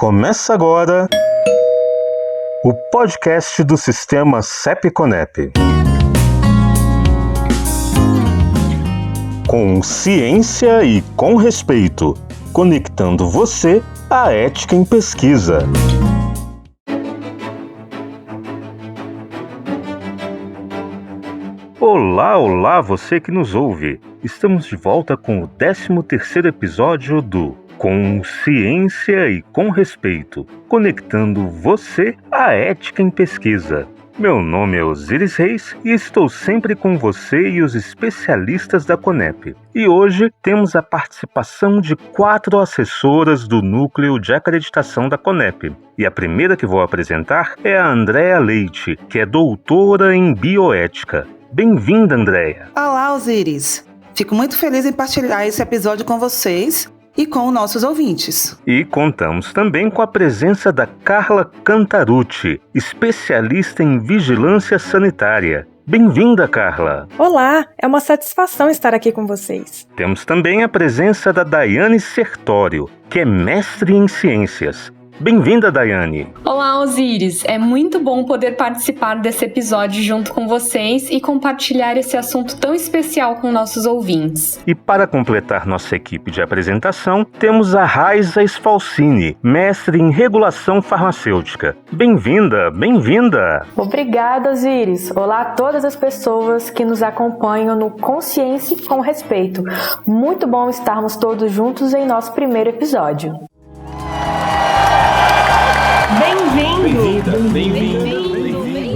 Começa agora o podcast do Sistema CEP-CONEP. Com ciência e com respeito, conectando você à ética em pesquisa. Olá, você que nos ouve! Estamos de volta com o 13º episódio do Com Ciência e com Respeito, conectando você à ética em pesquisa. Meu nome é Osiris Reis e estou sempre com você e os especialistas da CONEP. E hoje temos a participação de 4 assessoras do Núcleo de Acreditação da CONEP. E a primeira que vou apresentar é a Andréa Leite, que é doutora em bioética. Bem-vinda, Andréa! Olá, Osiris! Fico muito feliz em partilhar esse episódio com vocês e com nossos ouvintes. E contamos também com a presença da Carla Cantarucci, especialista em vigilância sanitária. Bem-vinda, Carla! Olá, é uma satisfação estar aqui com vocês. Temos também a presença da Daiane Sertório, que é mestre em ciências. Bem-vinda, Daiane! Olá, Osiris! É muito bom poder participar desse episódio junto com vocês e compartilhar esse assunto tão especial com nossos ouvintes. E para completar nossa equipe de apresentação, temos a Raiza Sfalcini, mestre em regulação farmacêutica. Bem-vinda, bem-vinda! Obrigada, Osiris! Olá a todas as pessoas que nos acompanham no Consciência e com Respeito. Muito bom estarmos todos juntos em nosso primeiro episódio.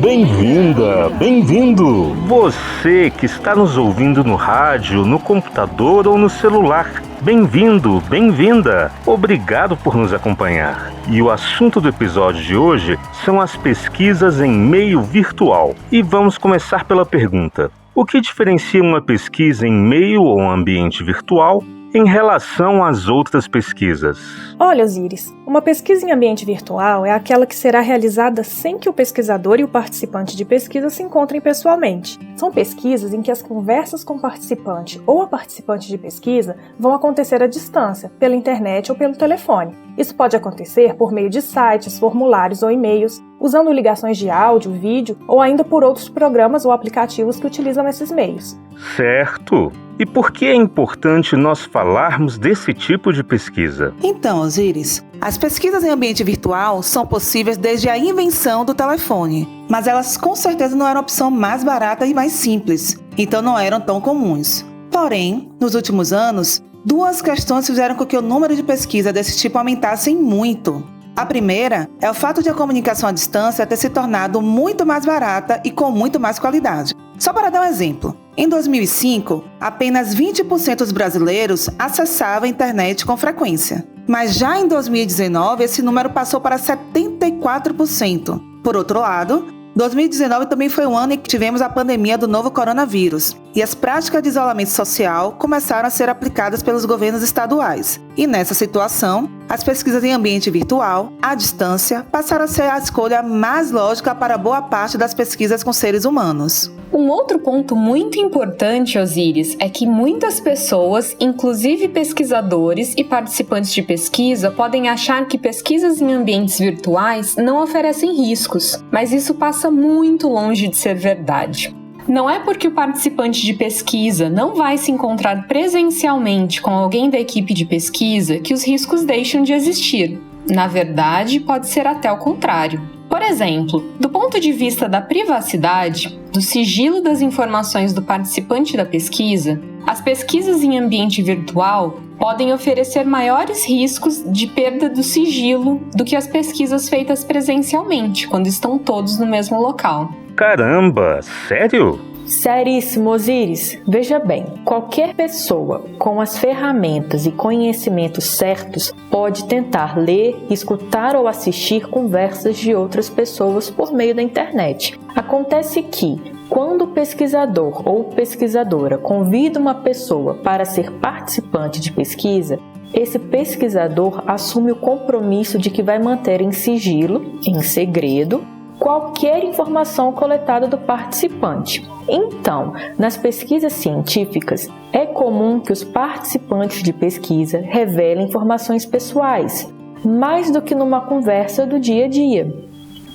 Bem-vinda, bem-vindo! Você que está nos ouvindo no rádio, no computador ou no celular. Bem-vindo, bem-vinda! Obrigado por nos acompanhar. E o assunto do episódio de hoje são as pesquisas em meio virtual. E vamos começar pela pergunta: o que diferencia uma pesquisa em meio ou ambiente virtual em relação às outras pesquisas? Olha, Osiris, uma pesquisa em ambiente virtual é aquela que será realizada sem que o pesquisador e o participante de pesquisa se encontrem pessoalmente. São pesquisas em que as conversas com o participante ou a participante de pesquisa vão acontecer à distância, pela internet ou pelo telefone. Isso pode acontecer por meio de sites, formulários ou e-mails, usando ligações de áudio, vídeo ou ainda por outros programas ou aplicativos que utilizam esses meios. Certo! E por que é importante nós falarmos desse tipo de pesquisa? Então, Osiris, as pesquisas em ambiente virtual são possíveis desde a invenção do telefone, mas elas com certeza não eram a opção mais barata e mais simples, então não eram tão comuns. Porém, nos últimos anos, 2 questões fizeram com que o número de pesquisas desse tipo aumentassem muito. A primeira é o fato de a comunicação à distância ter se tornado muito mais barata e com muito mais qualidade. Só para dar um exemplo, em 2005, apenas 20% dos brasileiros acessavam a internet com frequência. Mas já em 2019, esse número passou para 74%. Por outro lado, 2019 também foi um ano em que tivemos a pandemia do novo coronavírus e as práticas de isolamento social começaram a ser aplicadas pelos governos estaduais. E nessa situação, as pesquisas em ambiente virtual, à distância, passaram a ser a escolha mais lógica para boa parte das pesquisas com seres humanos. Um outro ponto muito importante, Osiris, é que muitas pessoas, inclusive pesquisadores e participantes de pesquisa, podem achar que pesquisas em ambientes virtuais não oferecem riscos, mas isso passa muito longe de ser verdade. Não é porque o participante de pesquisa não vai se encontrar presencialmente com alguém da equipe de pesquisa que os riscos deixam de existir. Na verdade, pode ser até o contrário. Por exemplo, do ponto de vista da privacidade, do sigilo das informações do participante da pesquisa, as pesquisas em ambiente virtual podem oferecer maiores riscos de perda do sigilo do que as pesquisas feitas presencialmente, quando estão todos no mesmo local. Caramba, sério? Seríssimo, Osiris. Veja bem, qualquer pessoa com as ferramentas e conhecimentos certos pode tentar ler, escutar ou assistir conversas de outras pessoas por meio da internet. Acontece que, quando o pesquisador ou pesquisadora convida uma pessoa para ser participante de pesquisa, esse pesquisador assume o compromisso de que vai manter em sigilo, em segredo, qualquer informação coletada do participante. Então, nas pesquisas científicas, é comum que os participantes de pesquisa revelem informações pessoais. mais do que numa conversa do dia a dia.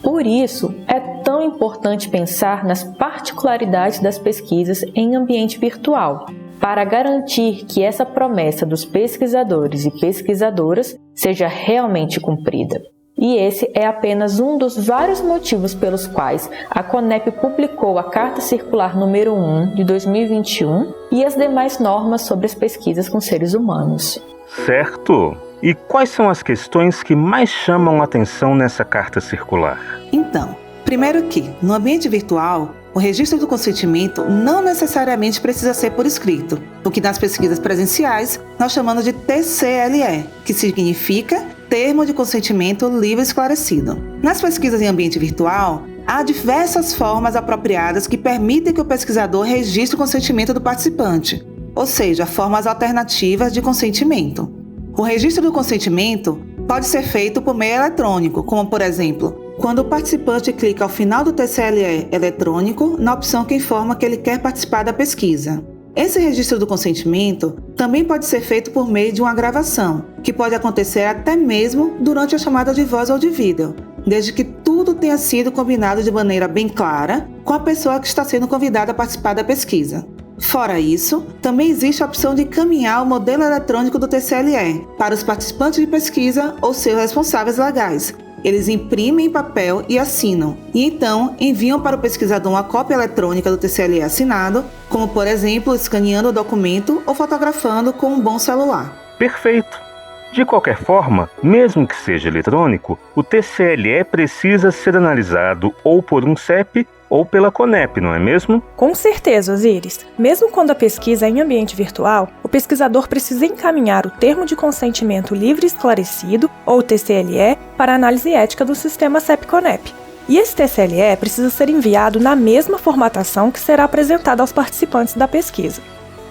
Por isso, é tão importante pensar nas particularidades das pesquisas em ambiente virtual, para garantir que essa promessa dos pesquisadores e pesquisadoras seja realmente cumprida. E esse é apenas um dos vários motivos pelos quais a Conep publicou a Carta Circular número 1 de 2021 e as demais normas sobre as pesquisas com seres humanos. Certo! E quais são as questões que mais chamam a atenção nessa Carta Circular? Então, primeiro que, no ambiente virtual, o registro do consentimento não necessariamente precisa ser por escrito, o que nas pesquisas presenciais nós chamamos de TCLE, que significa Termo de Consentimento Livre e Esclarecido. Nas pesquisas em ambiente virtual, há diversas formas apropriadas que permitem que o pesquisador registre o consentimento do participante, ou seja, formas alternativas de consentimento. O registro do consentimento pode ser feito por meio eletrônico, como por exemplo, quando o participante clica ao final do TCLE eletrônico na opção que informa que ele quer participar da pesquisa. Esse registro do consentimento também pode ser feito por meio de uma gravação, que pode acontecer até mesmo durante a chamada de voz ou de vídeo, desde que tudo tenha sido combinado de maneira bem clara com a pessoa que está sendo convidada a participar da pesquisa. Fora isso, também existe a opção de encaminhar o modelo eletrônico do TCLE para os participantes de pesquisa ou seus responsáveis legais. Eles imprimem em papel e assinam, e então enviam para o pesquisador uma cópia eletrônica do TCLE assinado, como por exemplo, escaneando o documento ou fotografando com um bom celular. Perfeito! De qualquer forma, mesmo que seja eletrônico, o TCLE precisa ser analisado ou por um CEP ou pela Conep, não é mesmo? Com certeza, Osíris. Mesmo quando a pesquisa é em ambiente virtual, o pesquisador precisa encaminhar o Termo de Consentimento Livre e Esclarecido, ou TCLE, para a análise ética do sistema CEP-Conep. E esse TCLE precisa ser enviado na mesma formatação que será apresentada aos participantes da pesquisa.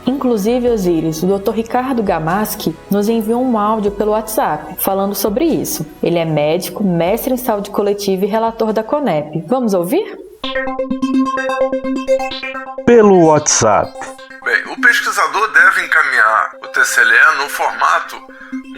Inclusive, Osíris, o Dr. Ricardo Gamaski nos enviou um áudio pelo WhatsApp falando sobre isso. Ele é médico, mestre em saúde coletiva e relator da Conep. Vamos ouvir? Pelo WhatsApp. Bem, o pesquisador deve encaminhar o TCLE no formato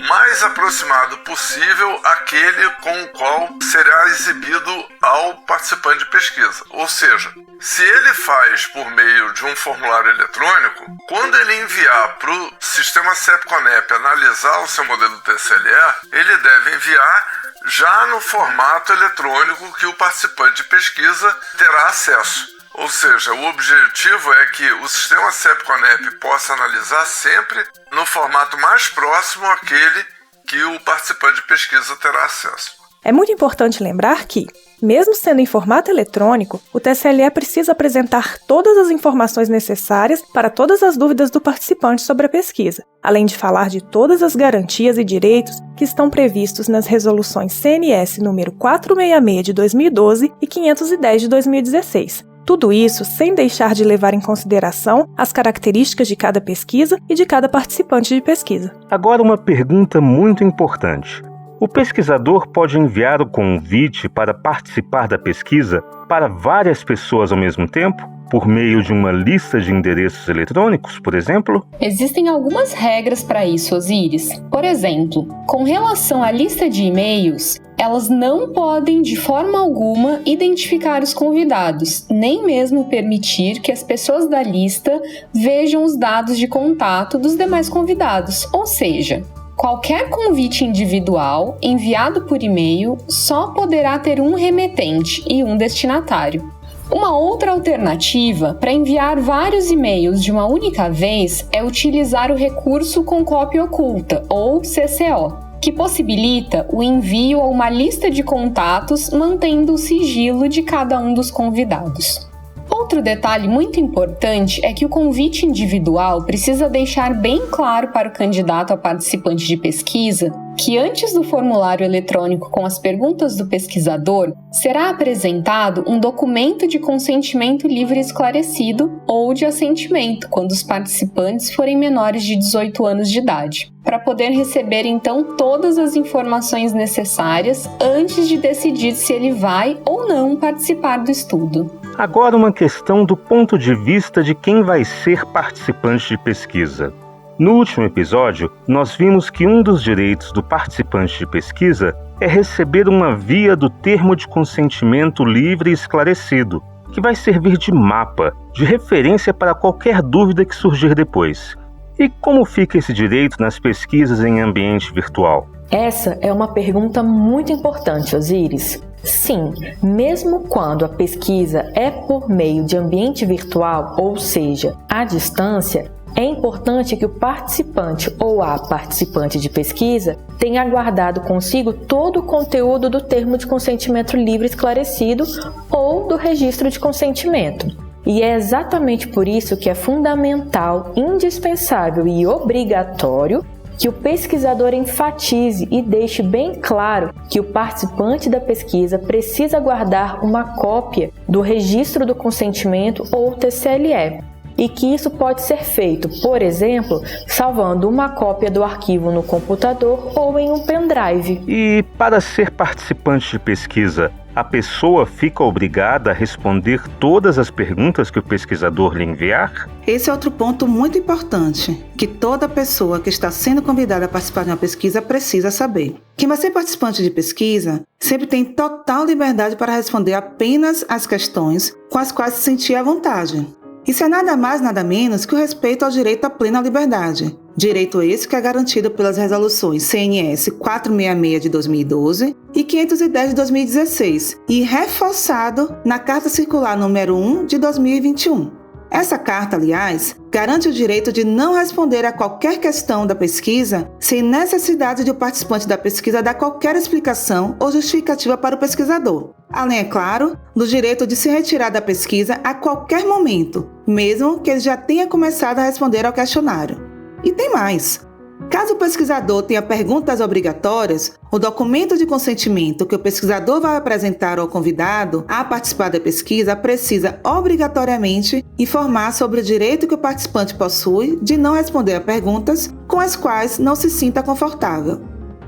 mais aproximado possível àquele com o qual será exibido ao participante de pesquisa. Ou seja, se ele faz por meio de um formulário eletrônico, quando ele enviar para o sistema CEP-Conep analisar o seu modelo TCLE, ele deve enviar já no formato eletrônico que o participante de pesquisa terá acesso. Ou seja, o objetivo é que o sistema CEP-Conep possa analisar sempre no formato mais próximo àquele que o participante de pesquisa terá acesso. É muito importante lembrar que, mesmo sendo em formato eletrônico, o TCLE precisa apresentar todas as informações necessárias para todas as dúvidas do participante sobre a pesquisa, além de falar de todas as garantias e direitos que estão previstos nas resoluções CNS número 466 de 2012 e 510 de 2016. Tudo isso sem deixar de levar em consideração as características de cada pesquisa e de cada participante de pesquisa. Agora uma pergunta muito importante. O pesquisador pode enviar o convite para participar da pesquisa para várias pessoas ao mesmo tempo? Por meio de uma lista de endereços eletrônicos, por exemplo? Existem algumas regras para isso, Osíris. Por exemplo, com relação à lista de e-mails, elas não podem, de forma alguma, identificar os convidados, nem mesmo permitir que as pessoas da lista vejam os dados de contato dos demais convidados. Ou seja, qualquer convite individual enviado por e-mail só poderá ter um remetente e um destinatário. Uma outra alternativa para enviar vários e-mails de uma única vez é utilizar o recurso com cópia oculta, ou CCO, que possibilita o envio a uma lista de contatos mantendo o sigilo de cada um dos convidados. Outro detalhe muito importante é que o convite individual precisa deixar bem claro para o candidato a participante de pesquisa que antes do formulário eletrônico com as perguntas do pesquisador, será apresentado um documento de consentimento livre e esclarecido ou de assentimento, quando os participantes forem menores de 18 anos de idade, para poder receber então todas as informações necessárias antes de decidir se ele vai ou não participar do estudo. Agora uma questão do ponto de vista de quem vai ser participante de pesquisa. No último episódio, nós vimos que um dos direitos do participante de pesquisa é receber uma via do termo de consentimento livre e esclarecido, que vai servir de mapa, de referência para qualquer dúvida que surgir depois. E como fica esse direito nas pesquisas em ambiente virtual? Essa é uma pergunta muito importante, Osíris. Sim, mesmo quando a pesquisa é por meio de ambiente virtual, ou seja, à distância, é importante que o participante ou a participante de pesquisa tenha guardado consigo todo o conteúdo do termo de consentimento livre esclarecido ou do registro de consentimento. E é exatamente por isso que é fundamental, indispensável e obrigatório que o pesquisador enfatize e deixe bem claro que o participante da pesquisa precisa guardar uma cópia do registro do consentimento ou TCLE. E que isso pode ser feito, por exemplo, salvando uma cópia do arquivo no computador ou em um pendrive. E para ser participante de pesquisa, a pessoa fica obrigada a responder todas as perguntas que o pesquisador lhe enviar? Esse é outro ponto muito importante, que toda pessoa que está sendo convidada a participar de uma pesquisa precisa saber. Quem vai ser participante de pesquisa sempre tem total liberdade para responder apenas as questões com as quais se sentir à vontade. Isso é nada mais, nada menos que o respeito ao direito à plena liberdade. Direito esse que é garantido pelas resoluções CNS 466 de 2012 e 510 de 2016 e reforçado na Carta Circular número 1 de 2021. Essa carta, aliás, garante o direito de não responder a qualquer questão da pesquisa sem necessidade de o participante da pesquisa dar qualquer explicação ou justificativa para o pesquisador. Além, é claro, do direito de se retirar da pesquisa a qualquer momento, mesmo que ele já tenha começado a responder ao questionário. E tem mais. Caso o pesquisador tenha perguntas obrigatórias, o documento de consentimento que o pesquisador vai apresentar ao convidado a participar da pesquisa precisa obrigatoriamente informar sobre o direito que o participante possui de não responder a perguntas com as quais não se sinta confortável.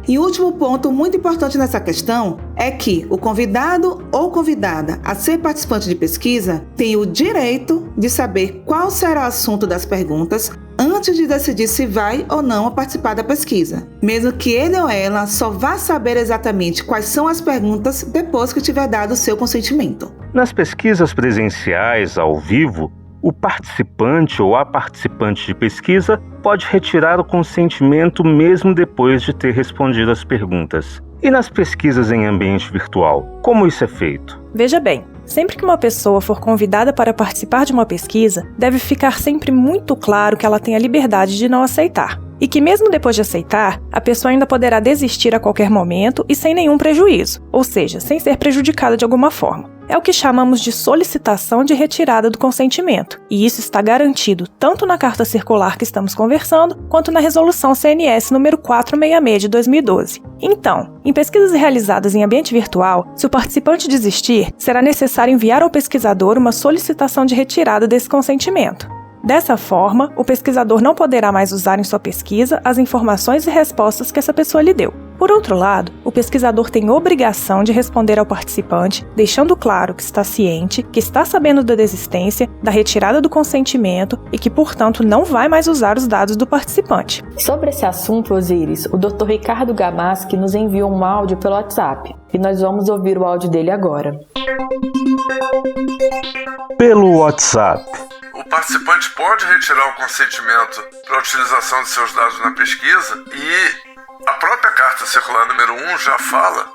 E último ponto muito importante nessa questão é que o convidado ou convidada a ser participante de pesquisa tem o direito de saber qual será o assunto das perguntas antes de decidir se vai ou não participar da pesquisa, mesmo que ele ou ela só vá saber exatamente quais são as perguntas depois que tiver dado o seu consentimento. Nas pesquisas presenciais, ao vivo, o participante ou a participante de pesquisa pode retirar o consentimento mesmo depois de ter respondido as perguntas. E nas pesquisas em ambiente virtual, como isso é feito? Veja bem, sempre que uma pessoa for convidada para participar de uma pesquisa, deve ficar sempre muito claro que ela tem a liberdade de não aceitar. E que mesmo depois de aceitar, a pessoa ainda poderá desistir a qualquer momento e sem nenhum prejuízo, ou seja, sem ser prejudicada de alguma forma. É o que chamamos de solicitação de retirada do consentimento, e isso está garantido tanto na Carta Circular que estamos conversando, quanto na Resolução CNS número 466 de 2012. Então, em pesquisas realizadas em ambiente virtual, se o participante desistir, será necessário enviar ao pesquisador uma solicitação de retirada desse consentimento. Dessa forma, o pesquisador não poderá mais usar em sua pesquisa as informações e respostas que essa pessoa lhe deu. Por outro lado, o pesquisador tem obrigação de responder ao participante, deixando claro que está ciente, que está sabendo da desistência, da retirada do consentimento e que, portanto, não vai mais usar os dados do participante. Sobre esse assunto, Osíris, o Dr. Ricardo Gamaski nos enviou um áudio pelo WhatsApp e nós vamos ouvir o áudio dele agora. Pelo WhatsApp. O participante pode retirar o consentimento para a utilização de seus dados na pesquisa e a própria Carta Circular número 1 já fala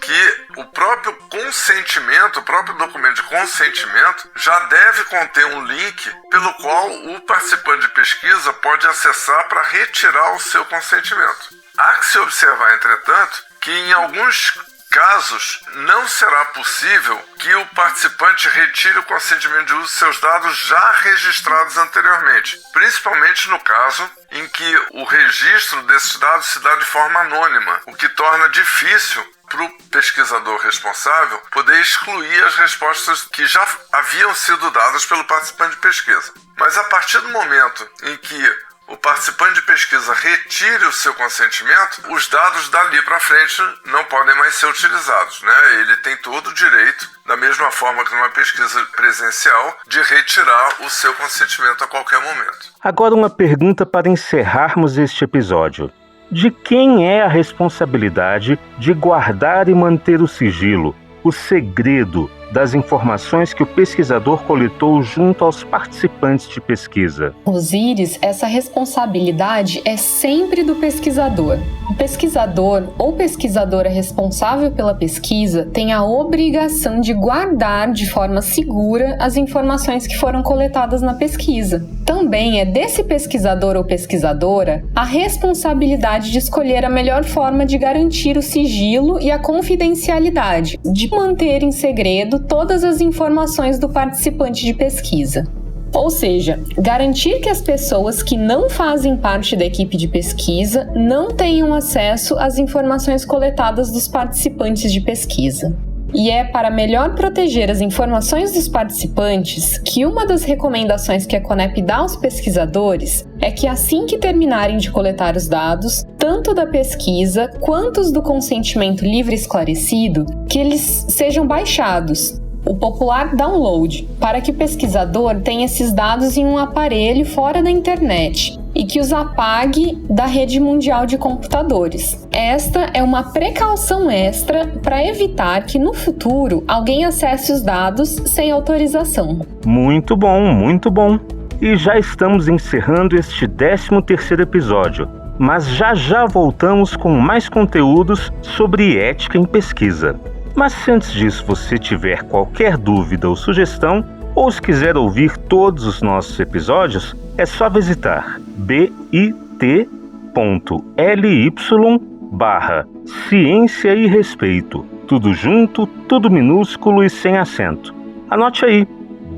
que o próprio consentimento, o próprio documento de consentimento já deve conter um link pelo qual o participante de pesquisa pode acessar para retirar o seu consentimento. Há que se observar, entretanto, que em alguns casos, não será possível que o participante retire o consentimento de uso de seus dados já registrados anteriormente, principalmente no caso em que o registro desses dados se dá de forma anônima, o que torna difícil para o pesquisador responsável poder excluir as respostas que já haviam sido dadas pelo participante de pesquisa. Mas a partir do momento em que o participante de pesquisa retire o seu consentimento, os dados dali para frente não podem mais ser utilizados, né? Ele tem todo o direito, da mesma forma que numa pesquisa presencial, de retirar o seu consentimento a qualquer momento. Agora uma pergunta para encerrarmos este episódio. De quem é a responsabilidade de guardar e manter o sigilo, o segredo das informações que o pesquisador coletou junto aos participantes de pesquisa? Osíris, essa responsabilidade é sempre do pesquisador. O pesquisador ou pesquisadora responsável pela pesquisa tem a obrigação de guardar de forma segura as informações que foram coletadas na pesquisa. Também é desse pesquisador ou pesquisadora a responsabilidade de escolher a melhor forma de garantir o sigilo e a confidencialidade, de manter em segredo todas as informações do participante de pesquisa. Ou seja, garantir que as pessoas que não fazem parte da equipe de pesquisa não tenham acesso às informações coletadas dos participantes de pesquisa. E é para melhor proteger as informações dos participantes que uma das recomendações que a Conep dá aos pesquisadores é que assim que terminarem de coletar os dados, tanto da pesquisa quanto os do consentimento livre e esclarecido, que eles sejam baixados, o popular download, para que o pesquisador tenha esses dados em um aparelho fora da internet e que os apague da rede mundial de computadores. Esta é uma precaução extra para evitar que no futuro alguém acesse os dados sem autorização. Muito bom, muito bom. E já estamos encerrando este 13º episódio, mas já voltamos com mais conteúdos sobre ética em pesquisa. Mas se antes disso você tiver qualquer dúvida ou sugestão, ou se quiser ouvir todos os nossos episódios, é só visitar bit.ly/ciência e respeito. Tudo junto, tudo minúsculo e sem acento. Anote aí,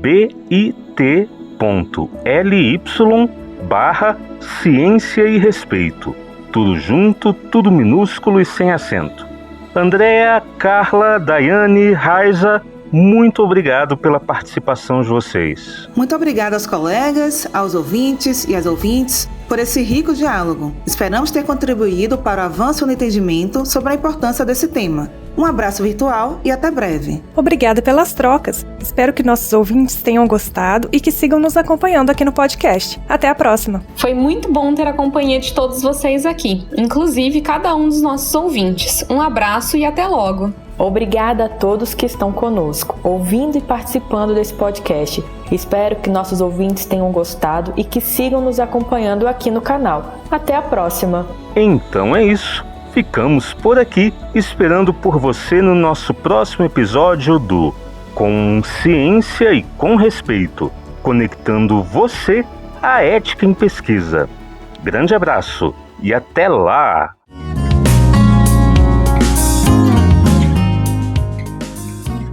bit.ly/ciência e respeito. Tudo junto, tudo minúsculo e sem acento. Andréa, Carla, Daiane, Raiza, muito obrigado pela participação de vocês. Muito obrigada aos colegas, aos ouvintes e às ouvintes por esse rico diálogo. Esperamos ter contribuído para o avanço no entendimento sobre a importância desse tema. Um abraço virtual e até breve. Obrigada pelas trocas. Espero que nossos ouvintes tenham gostado e que sigam nos acompanhando aqui no podcast. Até a próxima. Foi muito bom ter a companhia de todos vocês aqui, inclusive cada um dos nossos ouvintes. Um abraço e até logo. Obrigada a todos que estão conosco, ouvindo e participando desse podcast. Espero que nossos ouvintes tenham gostado e que sigam nos acompanhando aqui no canal. Até a próxima! Então é isso. Ficamos por aqui, esperando por você no nosso próximo episódio do Com Ciência e com Respeito, conectando você à ética em pesquisa. Grande abraço e até lá!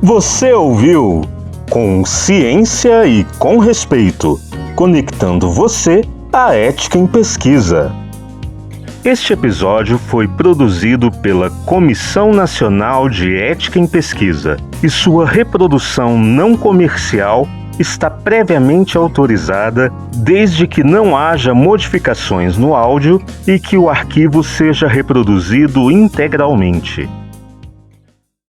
Você ouviu Com Ciência e com Respeito, conectando você à ética em pesquisa. Este episódio foi produzido pela Comissão Nacional de Ética em Pesquisa e sua reprodução não comercial está previamente autorizada desde que não haja modificações no áudio e que o arquivo seja reproduzido integralmente.